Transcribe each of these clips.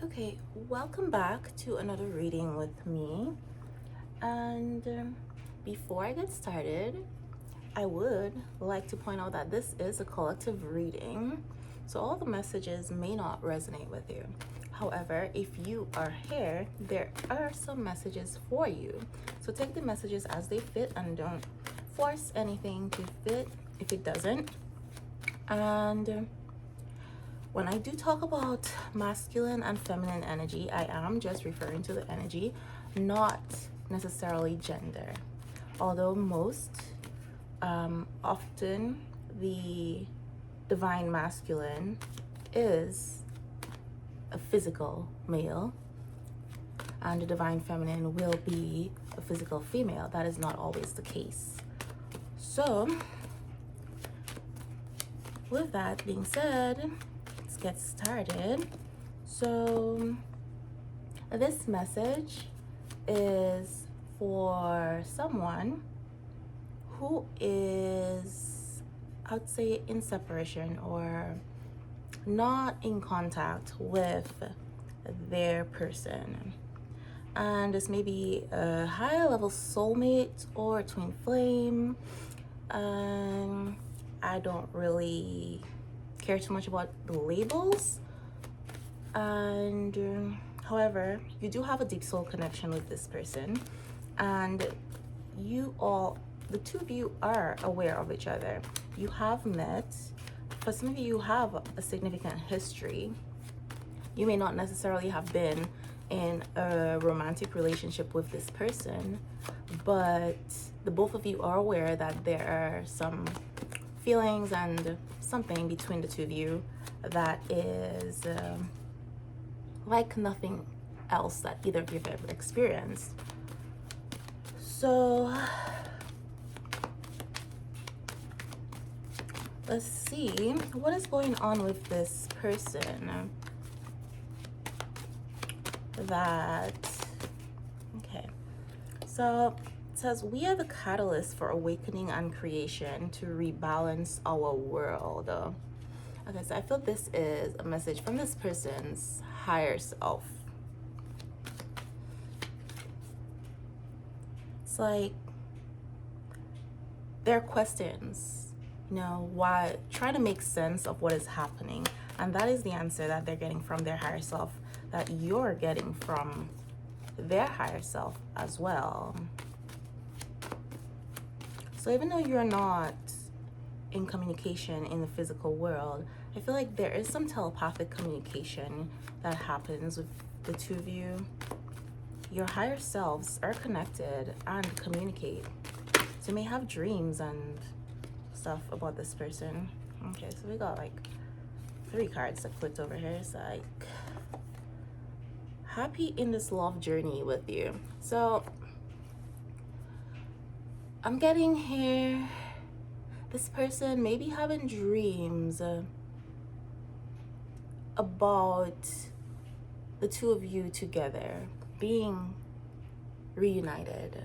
Okay, welcome back to another reading with me. And before I get started, I would like to point out that this is a collective reading, so all the messages may not resonate with you. However, if you are here, there are some messages for you. So take the messages as they fit and don't force anything to fit if it doesn't. And when I do talk about masculine and feminine energy, I am just referring to the energy, not necessarily gender. Although often the divine masculine is a physical male and the divine feminine will be a physical female. That is not always the case. So, with that being said, let's get started. So, this message is for someone who is, I would say, in separation or not in contact with their person. And this may be a higher level soulmate or twin flame. I don't really care too much about the labels. And however, you do have a deep soul connection with this person. And the two of you are aware of each other. You have met. For some of you, you have a significant history. You may not necessarily have been in a romantic relationship with this person, but the both of you are aware that there are some feelings and something between the two of you that is like nothing else that either of you have ever experienced. So let's see what is going on with this person. So it says, we are the catalyst for awakening and creation to rebalance our world. Okay, so I feel this is a message from this person's higher self. It's like there are questions, why, try to make sense of what is happening. And that is the answer that they're getting from their higher self, that you're getting from their higher self as well. So even though you're not in communication in the physical world, I feel like there is some telepathic communication that happens with the two of you. Your higher selves are connected and communicate. So you may have dreams and stuff about this person. Okay, so we got like 3 cards that flipped over here. It's like, happy in this love journey with you. So I'm getting here, this person may be having dreams about the two of you together being reunited,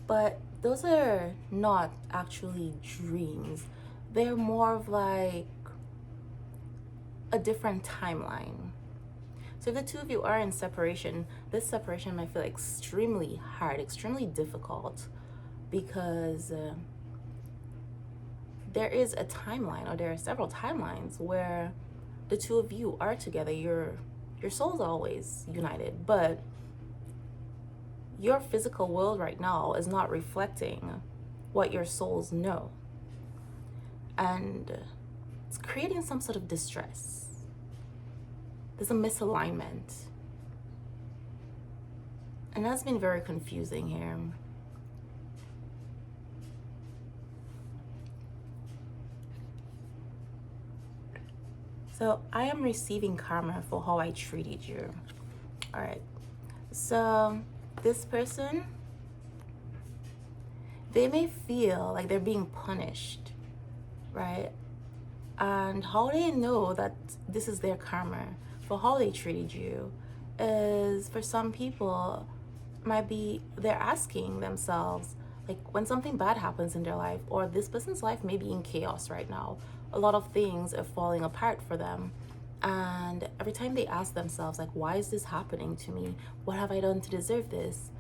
but those are not actually dreams. They're more of like a different timeline. So if the two of you are in separation, this separation might feel extremely hard, extremely difficult, because there is a timeline, or there are several timelines where the two of you are together. Your souls are always united, but your physical world right now is not reflecting what your souls know. And it's creating some sort of distress. There's a misalignment. And that's been very confusing here. So I am receiving karma for how I treated you. All right. So this person, they may feel like they're being punished, right? And how they know that this is their karma for how they treated you is, for some people, might be they're asking themselves, like, when something bad happens in their life, or this person's life may be in chaos right now, a lot of things are falling apart for them, And every time they ask themselves, like, why is this happening to me? What have I done to deserve this?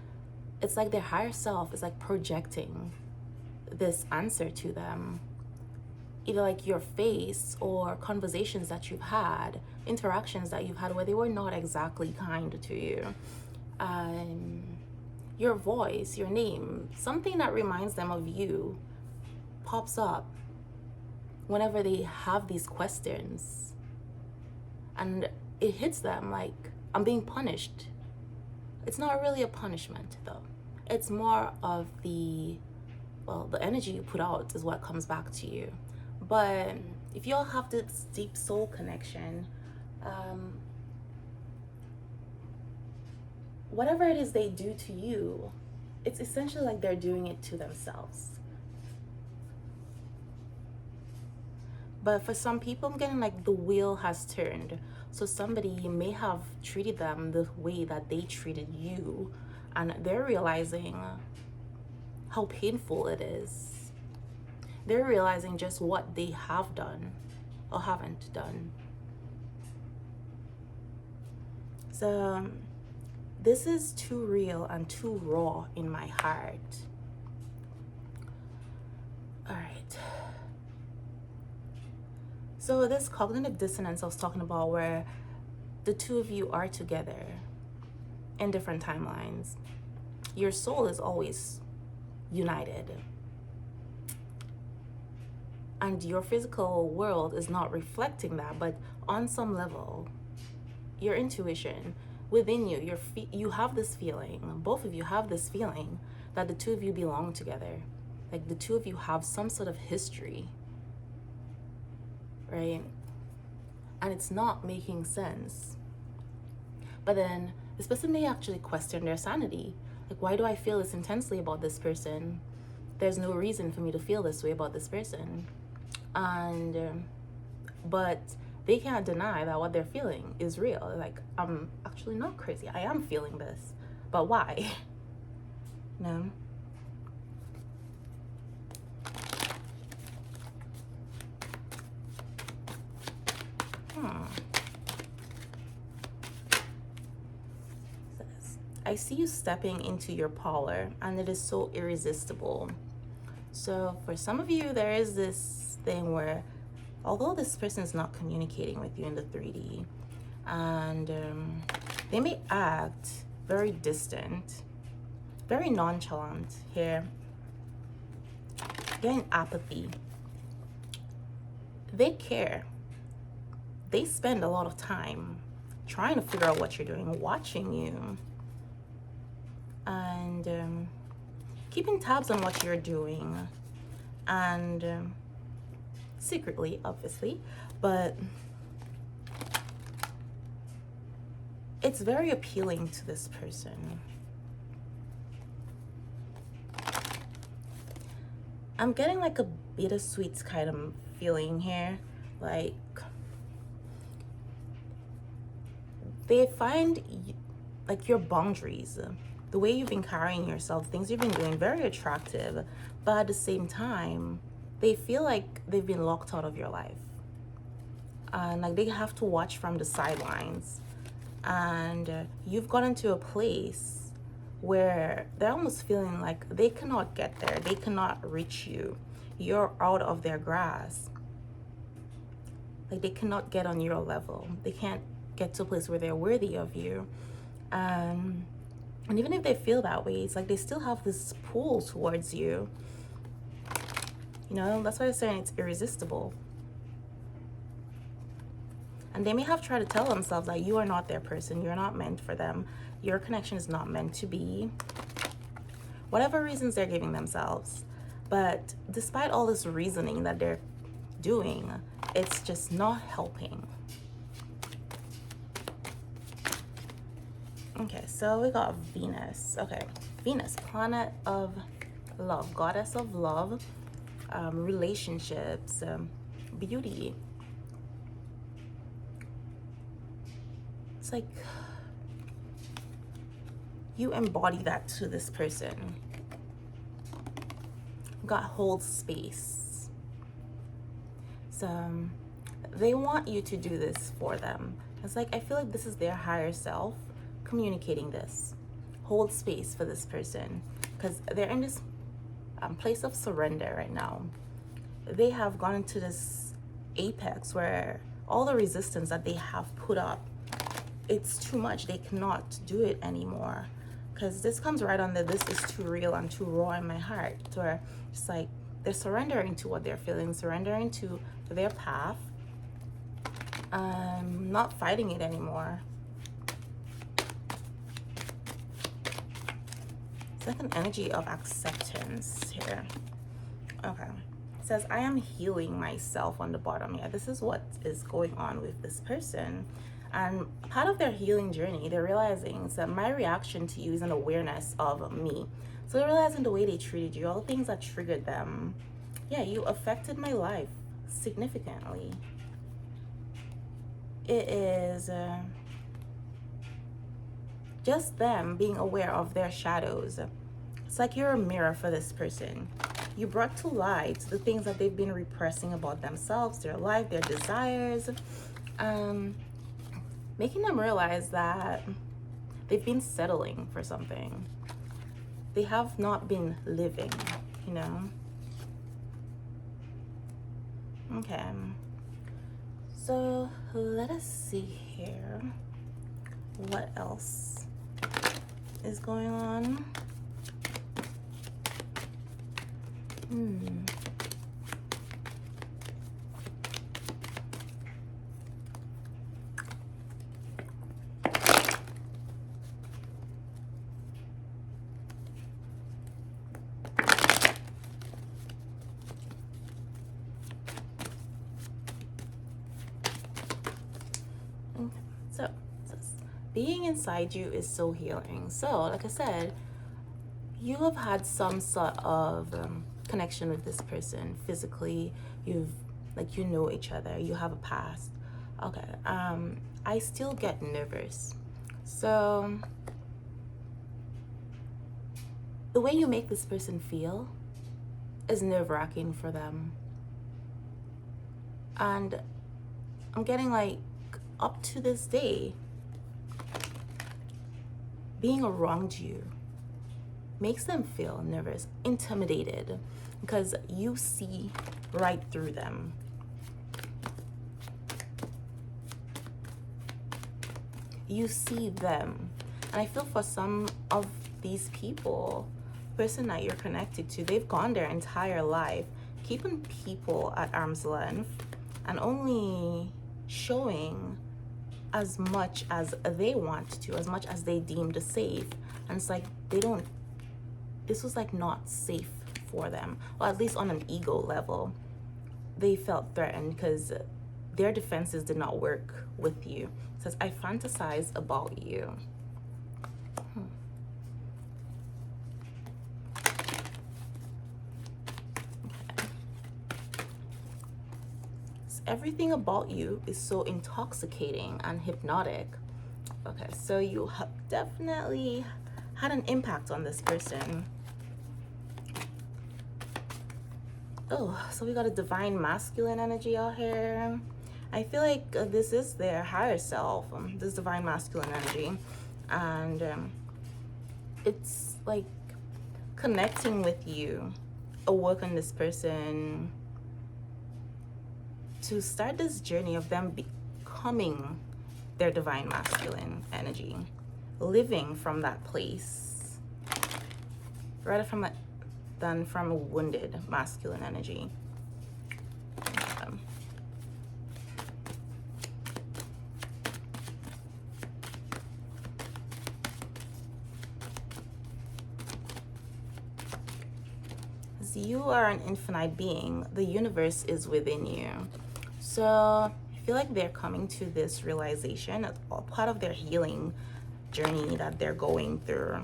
It's like their higher self is like projecting this answer to them. Either like your face or conversations that you've had, interactions that you've had where they were not exactly kind to you. Your voice, your name, something that reminds them of you pops up whenever they have these questions. And it hits them like, I'm being punished. It's not really a punishment though. It's more of the energy you put out is what comes back to you. But if you all have this deep soul connection, whatever it is they do to you, it's essentially like they're doing it to themselves. But for some people, I'm getting like the wheel has turned. So somebody may have treated them the way that they treated you, and they're realizing how painful it is. They're realizing just what they have done or haven't done. So this is too real and too raw in my heart. All right. So this cognitive dissonance I was talking about, where the two of you are together in different timelines, your soul is always united. And your physical world is not reflecting that, but on some level, your intuition within you, you have this feeling, both of you have this feeling that the two of you belong together. Like the two of you have some sort of history, right? And it's not making sense. But then this person may actually question their sanity. Like, why do I feel this intensely about this person? There's no reason for me to feel this way about this person. And but they can't deny that what they're feeling is real. Like, I'm actually not crazy. I am feeling this. But why? No. I see you stepping into your power, and it is so irresistible. So for some of you, there is this thing where, although this person is not communicating with you in the 3D, and they may act very distant, very nonchalant here, getting apathy. They care. They spend a lot of time trying to figure out what you're doing, watching you, and keeping tabs on what you're doing, and secretly, obviously, but it's very appealing to this person. I'm getting like a bittersweet kind of feeling here. Like, they find like your boundaries, the way you've been carrying yourself, things you've been doing, very attractive. But at the same time, they feel like they've been locked out of your life. And like they have to watch from the sidelines. And you've gotten to a place where they're almost feeling like they cannot get there. They cannot reach you. You're out of their grasp. Like they cannot get on your level. They can't get to a place where they're worthy of you. And even if they feel that way, it's like they still have this pull towards you. You know, that's why I'm saying it's irresistible. And they may have tried to tell themselves that you are not their person. You're not meant for them. Your connection is not meant to be. Whatever reasons they're giving themselves. But despite all this reasoning that they're doing, it's just not helping. Okay, so we got Venus. Okay, Venus, planet of love, goddess of love, relationships, beauty. It's like you embody that to this person. God holds space. So they want you to do this for them. It's like, I feel like this is their higher self communicating this. Hold space for this person, because they're in this place of surrender right now. They have gone into this apex where all the resistance that they have put up, it's too much. They cannot do it anymore, because this comes right under this is too real and too raw in my heart, where it's like they're surrendering to what they're feeling, surrendering to their path, not fighting it anymore. It's like an energy of acceptance here. Okay. It says, I am healing myself on the bottom here. This is what is going on with this person. And part of their healing journey, they're realizing is that my reaction to you is an awareness of me. So they're realizing the way they treated you, all the things that triggered them. Yeah, you affected my life significantly. It is just them being aware of their shadows. It's like you're a mirror for this person. You brought to light the things that they've been repressing about themselves, their life, their desires, making them realize that they've been settling for something. They have not been living, you know? Okay. So let us see here. What else is going on? So being inside you is so healing. So like I said, you have had some sort of connection with this person physically. You've you know each other, you have a past. Okay. I still get nervous. So the way you make this person feel is nerve-wracking for them. And I'm getting up to this day, being around you makes them feel nervous, intimidated, because you see right through them. You see them. And I feel for some of these people, person that you're connected to, they've gone their entire life keeping people at arm's length and only showing as much as they want to, as much as they deemed safe. And it's like this was not safe for them. Well, at least on an ego level, they felt threatened because their defenses did not work with you. It says, I fantasize about you. Everything about you is so intoxicating and hypnotic. Okay, so you have definitely had an impact on this person. Oh, so we got a divine masculine energy out here. I feel like this is their higher self, this divine masculine energy. And it's like connecting with you, awaken this person to start this journey of them becoming their divine masculine energy, living from that place rather than from a wounded masculine energy. You are an infinite being. The universe is within you. So I feel like they're coming to this realization, part of their healing journey that they're going through.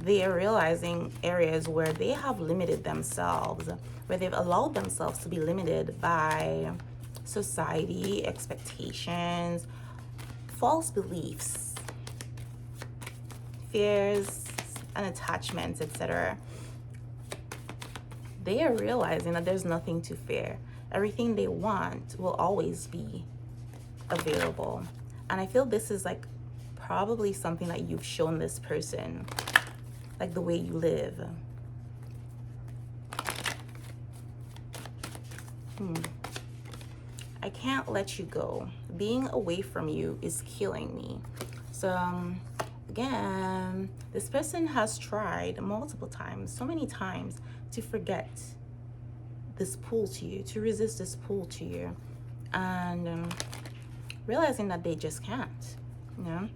They are realizing areas where they have limited themselves, where they've allowed themselves to be limited by society, expectations, false beliefs, fears, and attachments, etc. They are realizing that there's nothing to fear. Everything they want will always be available. And I feel this is like probably something that you've shown this person, like the way you live. I can't let you go. Being away from you is killing me. So again, this person has tried multiple times, so many times, to forget this pull to you, to resist this pull to you, and realizing that they just can't, you know.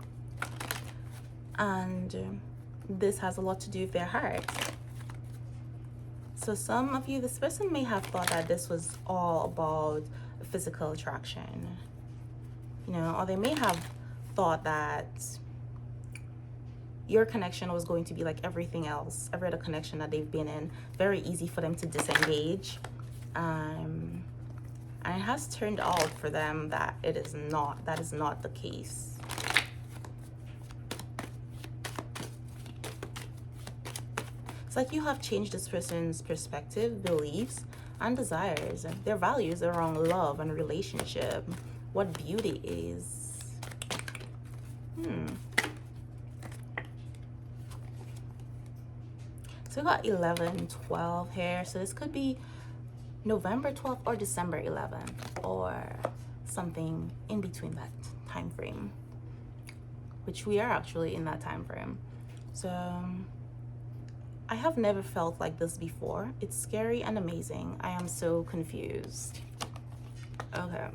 And this has a lot to do with their heart. So some of you, this person may have thought that this was all about physical attraction, you know, or they may have thought that your connection was going to be like everything else, every other connection that they've been in, very easy for them to disengage. And it has turned out for them that that is not the case. It's like you have changed this person's perspective, beliefs, and desires, their values around love and relationship, what beauty is. So we got 11, 12 here. So this could be November 12th or December 11th or something in between that time frame, which we are actually in that time frame. So I have never felt like this before. It's scary and amazing. I am so confused. Okay.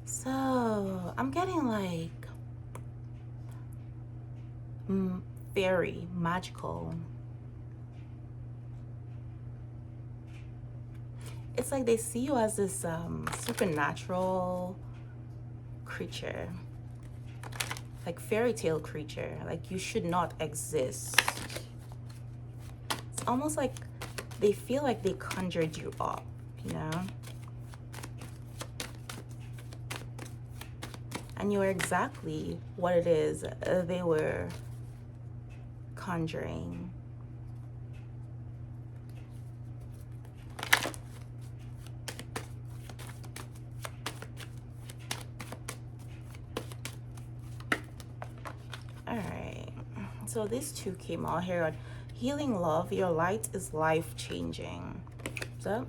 So I'm getting like fairy, magical. It's like they see you as this supernatural creature, like fairy tale creature, like you should not exist. It's almost like they feel like they conjured you up, you know? And you are exactly what it is they were conjuring. All right, so these two came out here on healing love. Your light is life-changing. So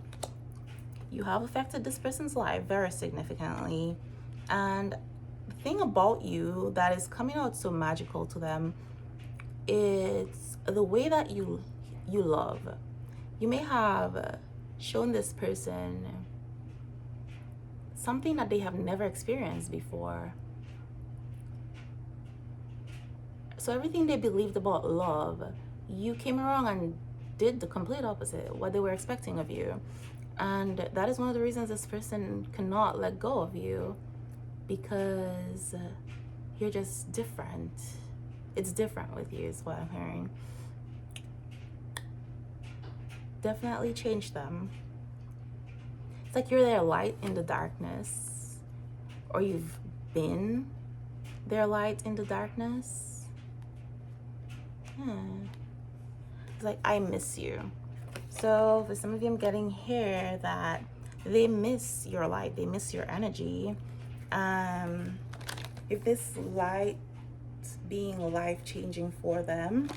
you have affected this person's life very significantly, and the thing about you that is coming out so magical to them is the way that you love. You may have shown this person something that they have never experienced before. So everything they believed about love, you came around and did the complete opposite, what they were expecting of you. And that is one of the reasons this person cannot let go of you, because you're just different. It's different with you is what I'm hearing. Definitely change them. It's like you're their light in the darkness, or you've been their light in the darkness. It's like, I miss you. So for some of you, I'm getting here that they miss your light, they miss your energy. If this light being life-changing for them,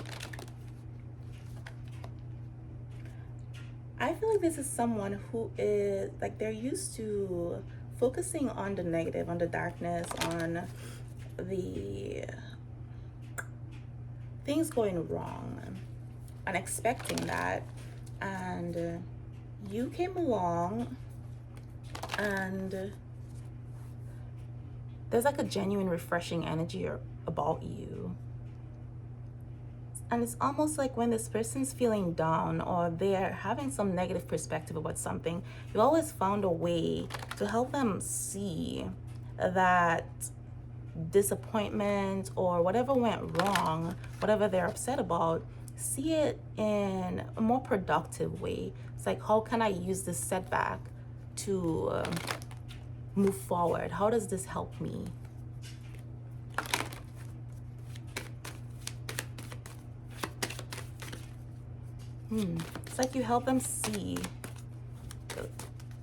I feel like this is someone who is like, they're used to focusing on the negative, on the darkness, on the things going wrong, and expecting that. And you came along, and there's like a genuine refreshing energy about you. And it's almost like when this person's feeling down or they're having some negative perspective about something, you always found a way to help them see that disappointment or whatever went wrong, whatever they're upset about, see it in a more productive way. It's like, how can I use this setback to move forward? How does this help me? It's like you help them see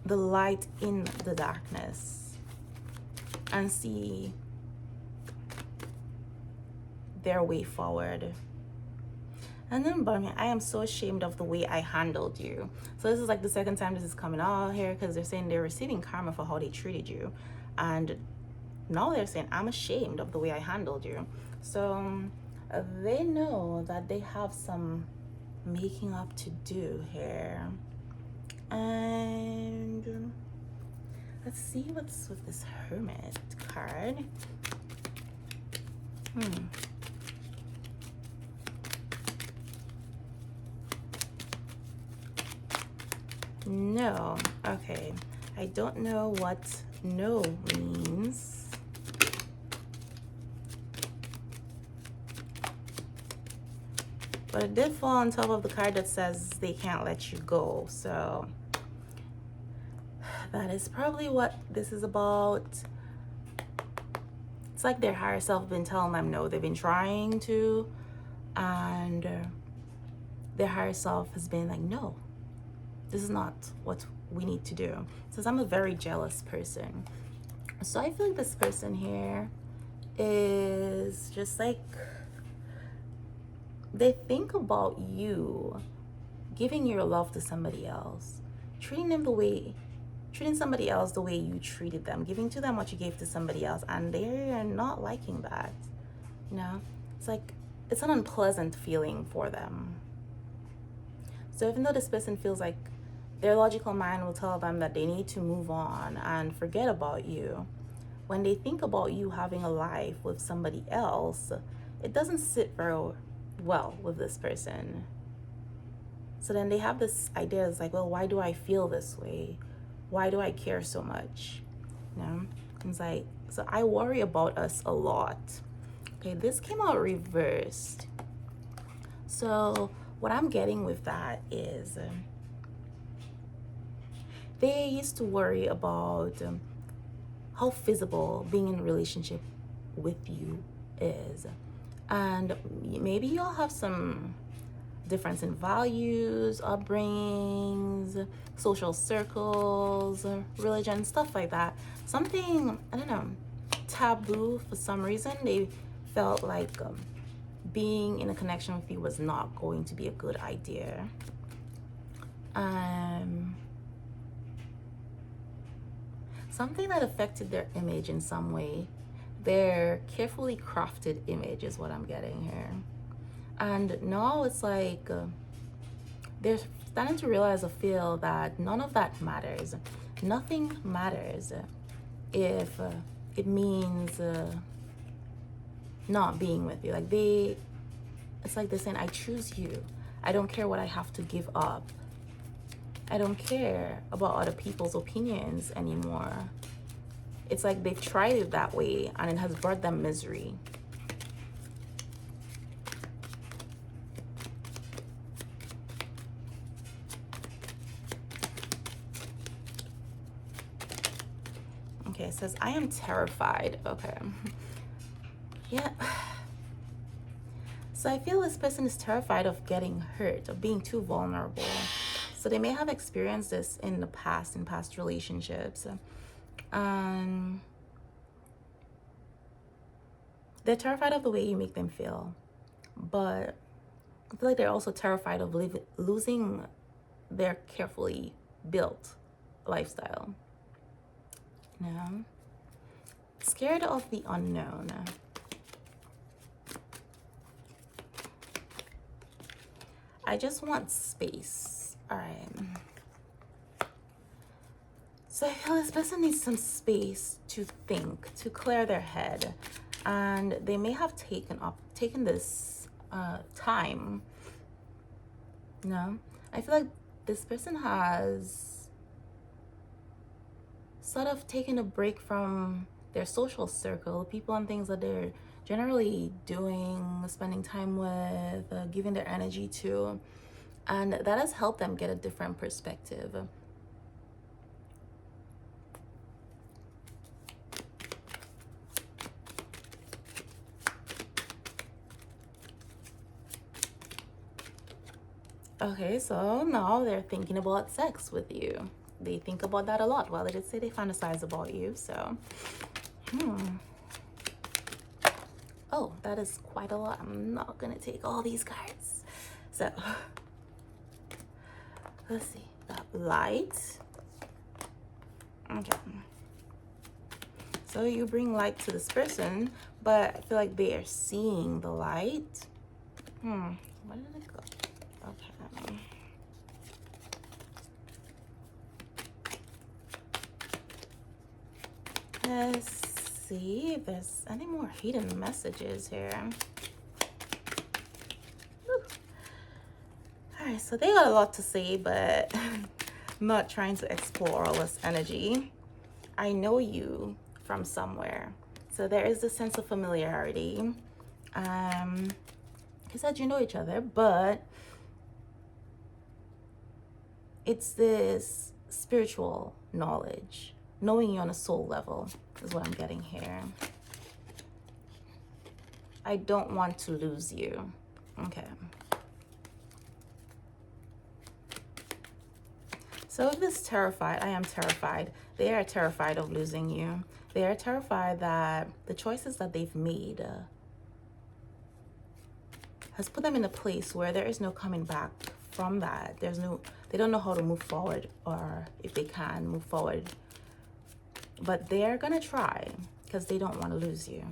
the light in the darkness and see their way forward. And then, but I am so ashamed of the way I handled you. So this is like the second time this is coming out here, because they're saying they're receiving karma for how they treated you. And now they're saying, I'm ashamed of the way I handled you. So they know that they have some making up to do here. And let's see what's with this Hermit card. No. Okay. I don't know what no means. But it did fall on top of the card that says they can't let you go. So that is probably what this is about. It's like their higher self been telling them no. They've been trying to, and their higher self has been like, no, this is not what we need to do. Says, I'm a very jealous person. So I feel like this person here is just like, they think about you giving your love to somebody else, treating somebody else the way you treated them, giving to them what you gave to somebody else, and they're not liking that. You know, it's like, it's an unpleasant feeling for them. So even though this person feels like their logical mind will tell them that they need to move on and forget about you, when they think about you having a life with somebody else, it doesn't sit very well with this person. So then they have this idea, it's like, well, why do I feel this way? Why do I care so much? You know, it's like, so I worry about us a lot. Okay, this came out reversed. So what I'm getting with that is they used to worry about how feasible being in a relationship with you is. And maybe you'll have some difference in values, upbringings, social circles, religion, stuff like that. Something, I don't know, taboo for some reason. They felt like being in a connection with you was not going to be a good idea. Something that affected their image in some way. Their carefully crafted image is what I'm getting here. And now it's like they're starting to realize or feel that none of that matters. Nothing matters if it means not being with you. Like it's like they're saying, I choose you. I don't care what I have to give up. I don't care about other people's opinions anymore. It's like they've tried it that way and it has brought them misery. Okay, it says, I am terrified. Okay. Yeah. So I feel this person is terrified of getting hurt, of being too vulnerable. So they may have experienced this in the past, in past relationships. They're terrified of the way you make them feel. But I feel like they're also terrified of losing their carefully built lifestyle. You know? Scared of the unknown. I just want space. All right. So I feel this person needs some space to think, to clear their head. And they may have taken this time. No, I feel like this person has sort of taken a break from their social circle, people and things that they're generally doing, spending time with, giving their energy to, and that has helped them get a different perspective. Okay, so now they're thinking about sex with you. They think about that a lot. Well, they did say they fantasize about you, so. Oh, that is quite a lot. I'm not gonna take all these cards. So, let's see. Got light. Okay. So you bring light to this person, but I feel like they are seeing the light. Where did it go? Okay. Let's see if there's any more hidden messages here. Whew. All right, so they got a lot to say, but I'm not trying to explore all this energy. I know you from somewhere. So there is a sense of familiarity. He said you know each other, but it's this spiritual knowledge, knowing you on a soul level is what I'm getting here. I don't want to lose you. Okay. So if this terrified, I am terrified. They are terrified of losing you. They are terrified that the choices that they've made has put them in a place where there is no coming back from that. They don't know how to move forward, or if they can move forward. But they're gonna try because they don't want to lose you.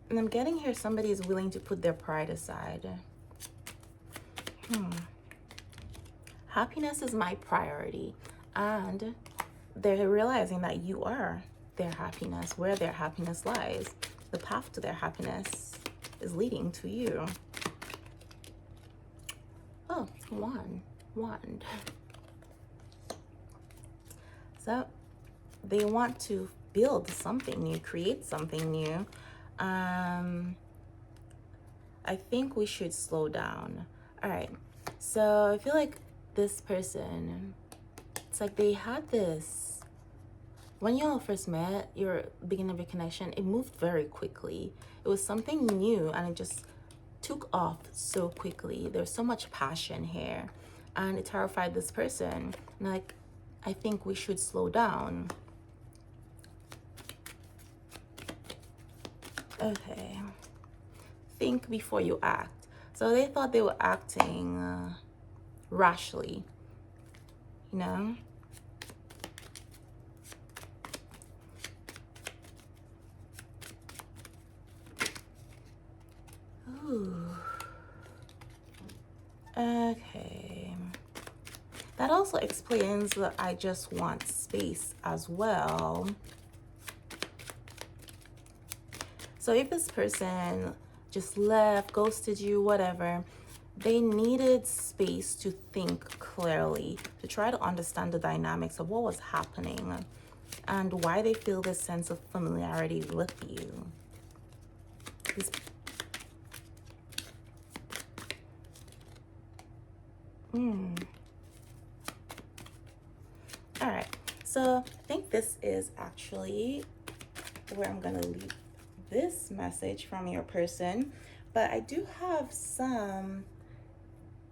And I'm getting here somebody is willing to put their pride aside. Happiness is my priority. And they're realizing that you are their happiness, where their happiness lies. The path to their happiness is leading to you. Oh, wand. So they want to build something new, create something new. I think we should slow down. All right, so I feel like this person, it's like they had this, when you all first met, your beginning of your connection, it moved very quickly. It was something new and it just took off so quickly. There's so much passion here and it terrified this person. And like, I think we should slow down. Okay. Think before you act. So they thought they were acting rashly, you know? Ooh. Okay. That also explains that I just want space as well. So if this person just left, ghosted you, whatever, they needed space to think clearly, to try to understand the dynamics of what was happening and why they feel this sense of familiarity with you. All right, so I think this is actually where I'm gonna leave this message from your person, but I do have some,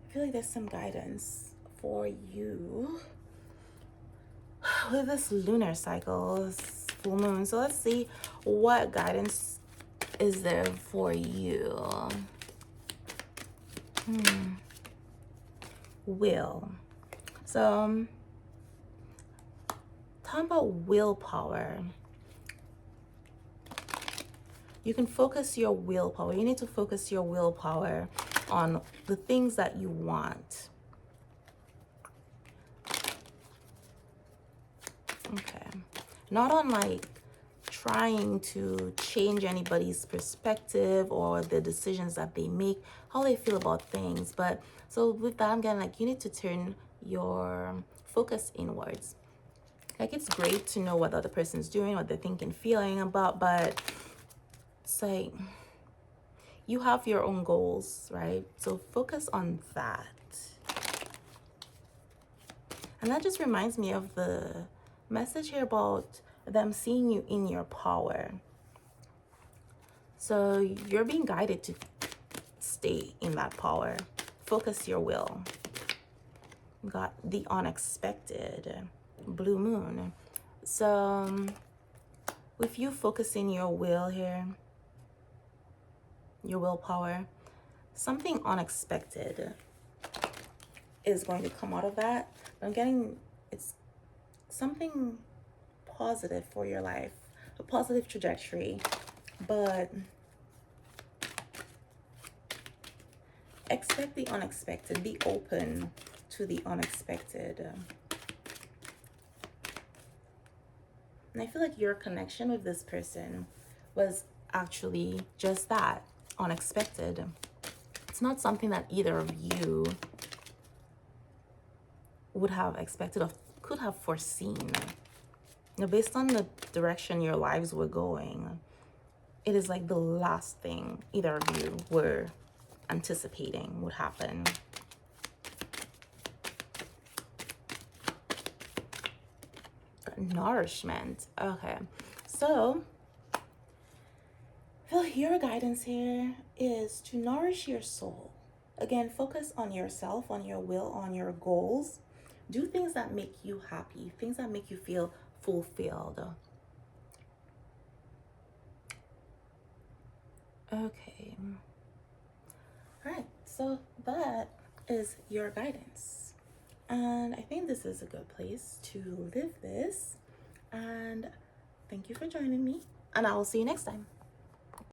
I feel like there's some guidance for you with this lunar cycle, this full moon. So let's see what guidance is there for you. Will. So talking about willpower. You can focus your willpower. You need to focus your willpower on the things that you want. Okay. Not on like trying to change anybody's perspective or the decisions that they make, how they feel about things. But so with that, I'm getting like you need to turn your focus inwards. Like it's great to know what the other person's doing, what they're thinking, feeling about, but it's like you have your own goals, right? So focus on that. And that just reminds me of the message here about them seeing you in your power. So you're being guided to stay in that power. Focus your will. Got the unexpected, blue moon. So with you focusing your will here, your willpower, something unexpected is going to come out of that. I'm getting, it's something positive for your life, a positive trajectory, but expect the unexpected. Be open to the unexpected. And I feel like your connection with this person was actually just that, unexpected. It's not something that either of you would have expected or could have foreseen. Now, based on the direction your lives were going, it is like the last thing either of you were anticipating would happen. Nourishment. Okay, so I feel your guidance here is to nourish your soul. Again, focus on yourself, on your will, on your goals. Do things that make you happy, things that make you feel fulfilled. Okay. All right, so that is your guidance. And I think this is a good place to live this. And thank you for joining me. And I will see you next time.